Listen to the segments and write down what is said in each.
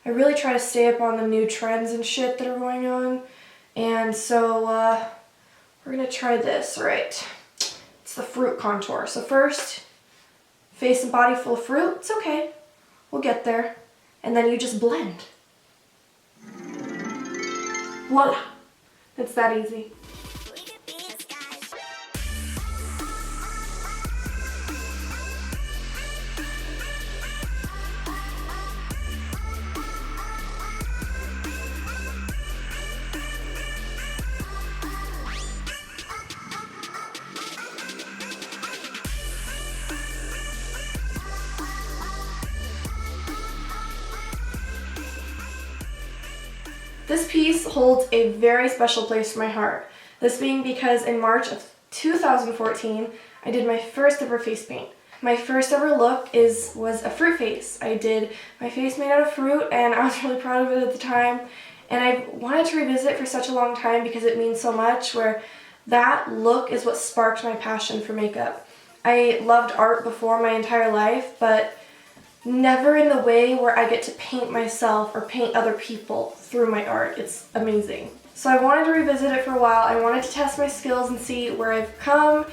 I really try to stay up on the new trends and shit that are going on. And so we're going to try this, right? It's the fruit contour. So first, face and body full of fruit. It's okay. We'll get there. And then you just blend. Voila. It's that easy. This piece holds a very special place for my heart. This being because in March of 2014, I did my first ever face paint. My first ever look was a fruit face. I did my face made out of fruit and I was really proud of it at the time. And I wanted to revisit it for such a long time because it means so much, where that look is what sparked my passion for makeup. I loved art before my entire life, but never in the way where I get to paint myself or paint other people through my art. It's amazing. So I wanted to revisit it for a while. I wanted to test my skills and see where I've come,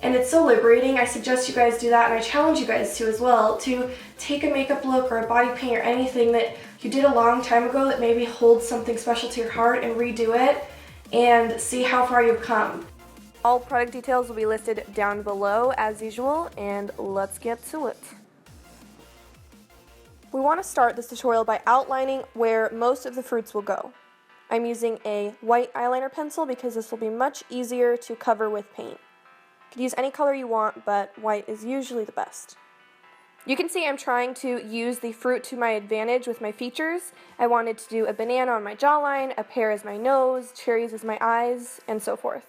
and it's so liberating. I suggest you guys do that, and I challenge you guys to as well, to take a makeup look or a body paint or anything that you did a long time ago that maybe holds something special to your heart and redo it and see how far you've come. All product details will be listed down below as usual, and let's get to it. We want to start this tutorial by outlining where most of the fruits will go. I'm using a white eyeliner pencil because this will be much easier to cover with paint. You could use any color you want, but white is usually the best. You can see I'm trying to use the fruit to my advantage with my features. I wanted to do a banana on my jawline, a pear as my nose, cherries as my eyes, and so forth.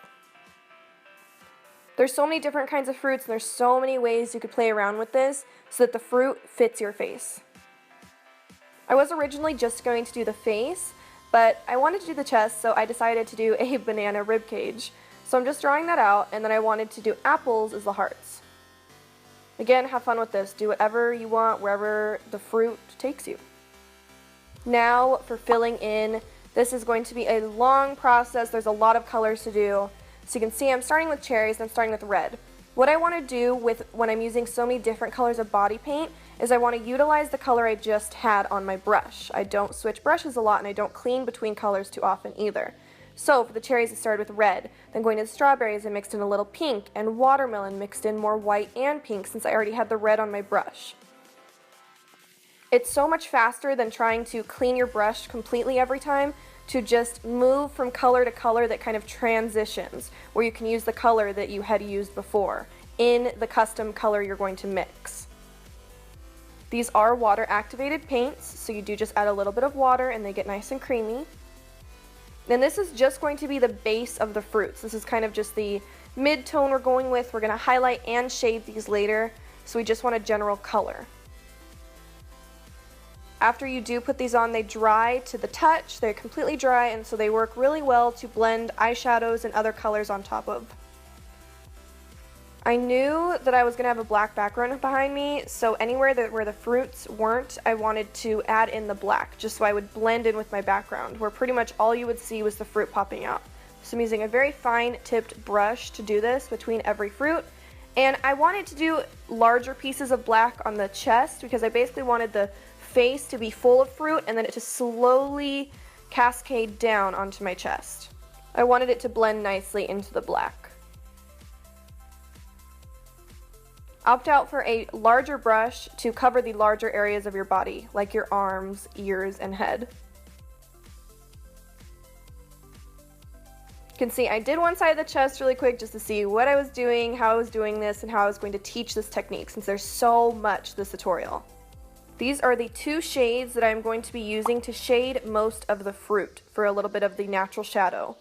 There's so many different kinds of fruits and there's so many ways you could play around with this so that the fruit fits your face. I was originally just going to do the face, but I wanted to do the chest, so I decided to do a banana rib cage. So I'm just drawing that out, and then I wanted to do apples as the hearts. Again, have fun with this. Do whatever you want, wherever the fruit takes you. Now for filling in, this is going to be a long process. There's a lot of colors to do. So you can see I'm starting with cherries, and I'm starting with red. What I want to do when I'm using so many different colors of body paint is I want to utilize the color I just had on my brush. I don't switch brushes a lot, and I don't clean between colors too often either. So for the cherries I started with red, then going to the strawberries I mixed in a little pink, and watermelon mixed in more white and pink since I already had the red on my brush. It's so much faster than trying to clean your brush completely every time to just move from color to color that kind of transitions, where you can use the color that you had used before in the custom color you're going to mix. These are water activated paints, so you do just add a little bit of water and they get nice and creamy. Then this is just going to be the base of the fruits. This is kind of just the mid-tone we're going with. We're going to highlight and shade these later, so we just want a general color. After you do put these on, they dry to the touch. They're completely dry, and so they work really well to blend eyeshadows and other colors on top of. I knew that I was going to have a black background behind me, so anywhere where the fruits weren't, I wanted to add in the black, just so I would blend in with my background, where pretty much all you would see was the fruit popping out. So I'm using a very fine tipped brush to do this between every fruit, and I wanted to do larger pieces of black on the chest because I basically wanted the face to be full of fruit and then it to slowly cascade down onto my chest. I wanted it to blend nicely into the black. Opt out for a larger brush to cover the larger areas of your body, like your arms, ears, and head. You can see I did one side of the chest really quick just to see what I was doing, how I was doing this, and how I was going to teach this technique since there's so much to this tutorial. These are the two shades that I'm going to be using to shade most of the fruit for a little bit of the natural shadow,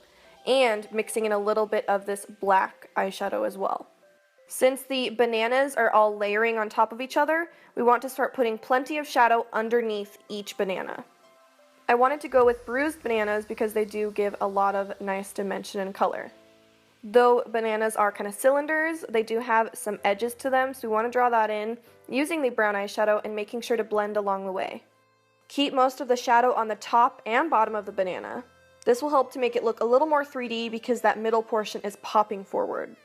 and mixing in a little bit of this black eyeshadow as well. Since the bananas are all layering on top of each other, we want to start putting plenty of shadow underneath each banana. I wanted to go with bruised bananas because they do give a lot of nice dimension and color. Though bananas are kind of cylinders, they do have some edges to them, so we want to draw that in using the brown eyeshadow and making sure to blend along the way. Keep most of the shadow on the top and bottom of the banana. This will help to make it look a little more 3D because that middle portion is popping forward.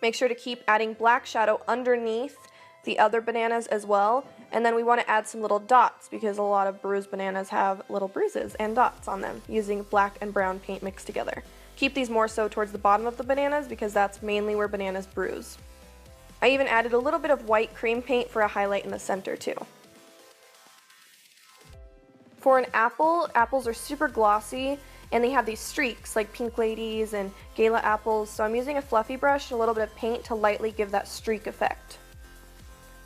Make sure to keep adding black shadow underneath the other bananas as well, and then we want to add some little dots because a lot of bruised bananas have little bruises and dots on them using black and brown paint mixed together. Keep these more so towards the bottom of the bananas because that's mainly where bananas bruise. I even added a little bit of white cream paint for a highlight in the center too. For an apple, apples are super glossy and they have these streaks like pink ladies and gala apples, so I'm using a fluffy brush and a little bit of paint to lightly give that streak effect.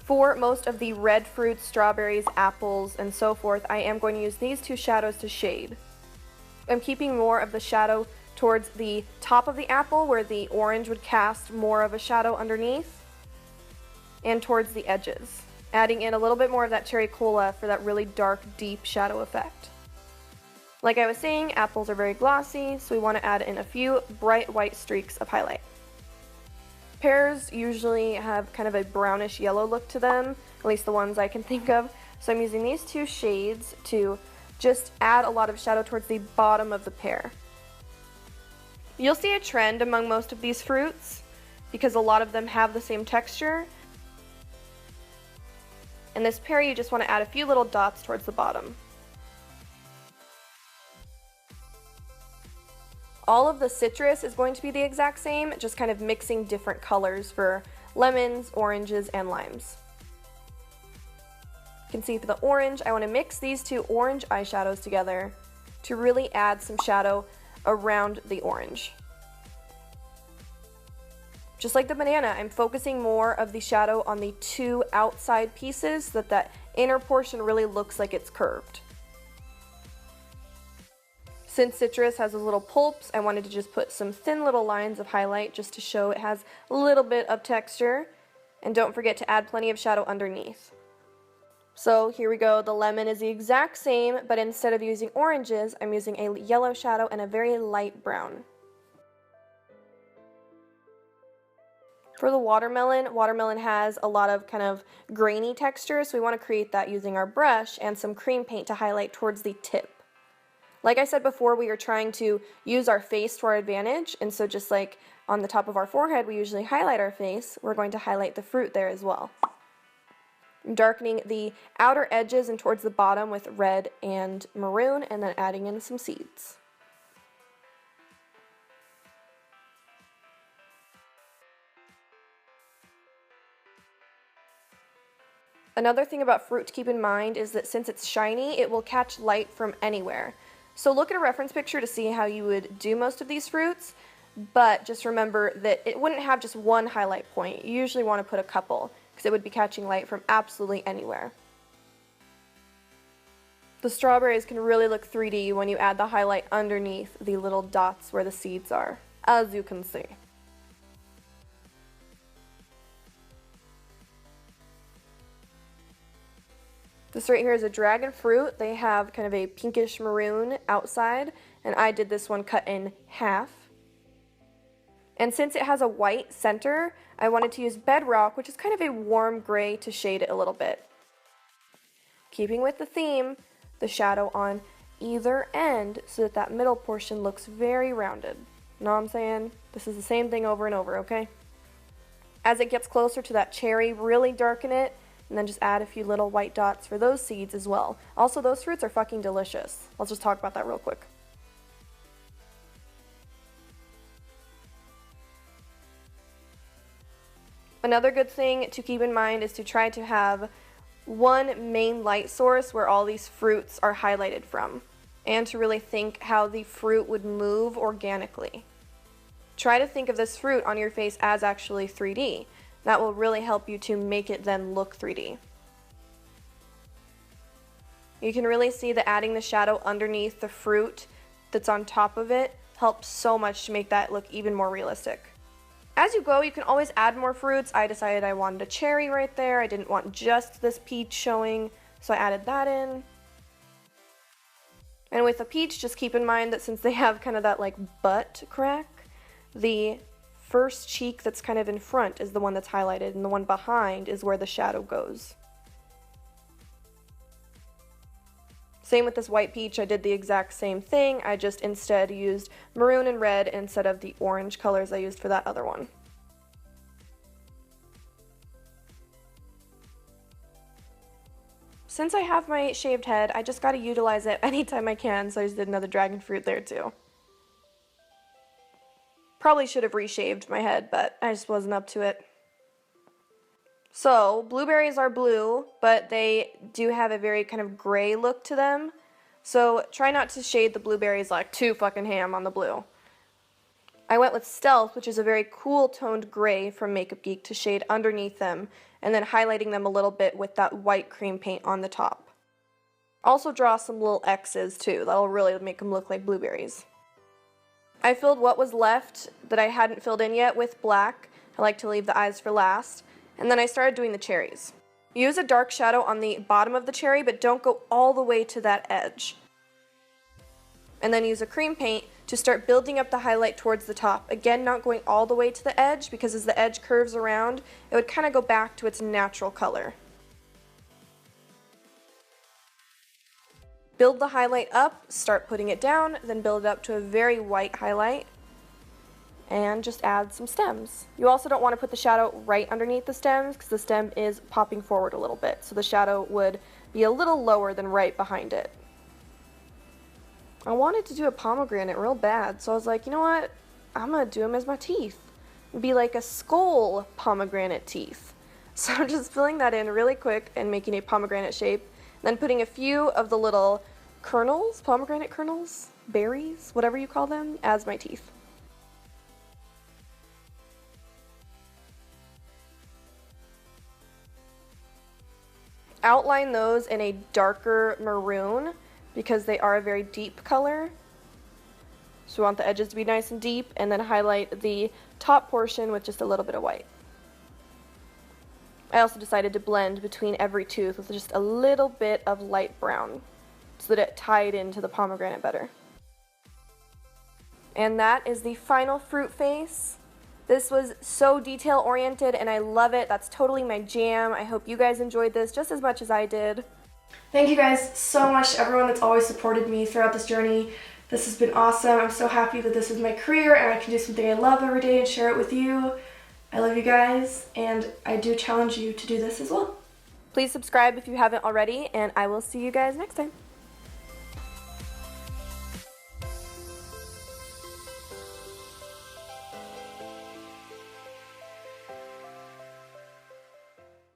For most of the red fruits, strawberries, apples, and so forth, I am going to use these two shadows to shade. I'm keeping more of the shadow towards the top of the apple where the orange would cast more of a shadow underneath, and towards the edges, adding in a little bit more of that cherry cola for that really dark, deep shadow effect. Like I was saying, apples are very glossy, so we want to add in a few bright white streaks of highlight. Pears usually have kind of a brownish yellow look to them, at least the ones I can think of, so I'm using these two shades to just add a lot of shadow towards the bottom of the pear. You'll see a trend among most of these fruits because a lot of them have the same texture. In this pear, you just want to add a few little dots towards the bottom. All of the citrus is going to be the exact same, just kind of mixing different colors for lemons, oranges, and limes. You can see for the orange, I want to mix these two orange eyeshadows together to really add some shadow around the orange. Just like the banana, I'm focusing more of the shadow on the two outside pieces so that that inner portion really looks like it's curved. Since citrus has those little pulps, I wanted to just put some thin little lines of highlight just to show it has a little bit of texture. And don't forget to add plenty of shadow underneath. So here we go, the lemon is the exact same, but instead of using oranges, I'm using a yellow shadow and a very light brown. For the watermelon has a lot of kind of grainy texture, so we want to create that using our brush and some cream paint to highlight towards the tip. Like I said before, we are trying to use our face to our advantage, and so just like on the top of our forehead we usually highlight our face, we're going to highlight the fruit there as well. I'm darkening the outer edges and towards the bottom with red and maroon, and then adding in some seeds. Another thing about fruit to keep in mind is that since it's shiny, it will catch light from anywhere. So look at a reference picture to see how you would do most of these fruits, but just remember that it wouldn't have just one highlight point. You usually want to put a couple, because it would be catching light from absolutely anywhere. The strawberries can really look 3D when you add the highlight underneath the little dots where the seeds are, as you can see. This right here is a dragon fruit. They have kind of a pinkish maroon outside, and I did this one cut in half. And since it has a white center, I wanted to use bedrock, which is kind of a warm gray, to shade it a little bit. Keeping with the theme, the shadow on either end so that that middle portion looks very rounded. Know what I'm saying? This is the same thing over and over, okay? As it gets closer to that cherry, really darken it, and then just add a few little white dots for those seeds as well. Also, those fruits are fucking delicious. Let's just talk about that real quick. Another good thing to keep in mind is to try to have one main light source where all these fruits are highlighted from, and to really think how the fruit would move organically. Try to think of this fruit on your face as actually 3D. That will really help you to make it then look 3D. You can really see that adding the shadow underneath the fruit that's on top of it helps so much to make that look even more realistic. As you go, you can always add more fruits. I decided I wanted a cherry right there. I didn't want just this peach showing, so I added that in. And with the peach, just keep in mind that since they have kind of that like butt crack, the first cheek that's kind of in front is the one that's highlighted, and the one behind is where the shadow goes. Same with this white peach, I did the exact same thing. I just instead used maroon and red instead of the orange colors I used for that other one. Since I have my shaved head, I just gotta utilize it anytime I can, so I just did another dragon fruit there too. Probably should have reshaved my head, but I just wasn't up to it. So, blueberries are blue, but they do have a very kind of gray look to them. So, try not to shade the blueberries like too fucking ham on the blue. I went with Stealth, which is a very cool toned gray from Makeup Geek, to shade underneath them, and then highlighting them a little bit with that white cream paint on the top. Also draw some little X's too, that'll really make them look like blueberries. I filled what was left that I hadn't filled in yet with black. I like to leave the eyes for last. And then I started doing the cherries. Use a dark shadow on the bottom of the cherry, but don't go all the way to that edge. And then use a cream paint to start building up the highlight towards the top. Again, not going all the way to the edge, because as the edge curves around, it would kind of go back to its natural color. Build the highlight up, start putting it down, then build it up to a very white highlight. And just add some stems. You also don't want to put the shadow right underneath the stems because the stem is popping forward a little bit, so the shadow would be a little lower than right behind it. I wanted to do a pomegranate real bad, so I was like, you know what? I'm going to do them as my teeth. It'd be like a skull pomegranate teeth. So I'm just filling that in really quick and making a pomegranate shape, then putting a few of the little kernels, pomegranate kernels, berries, whatever you call them, as my teeth. Outline those in a darker maroon because they are a very deep color. So we want the edges to be nice and deep, and then highlight the top portion with just a little bit of white. I also decided to blend between every tooth with just a little bit of light brown so that it tied into the pomegranate better. And that is the final fruit face. This was so detail-oriented and I love it. That's totally my jam. I hope you guys enjoyed this just as much as I did. Thank you guys so much to everyone that's always supported me throughout this journey. This has been awesome. I'm so happy that this is my career and I can do something I love every day and share it with you. I love you guys, and I do challenge you to do this as well. Please subscribe if you haven't already, and I will see you guys next time.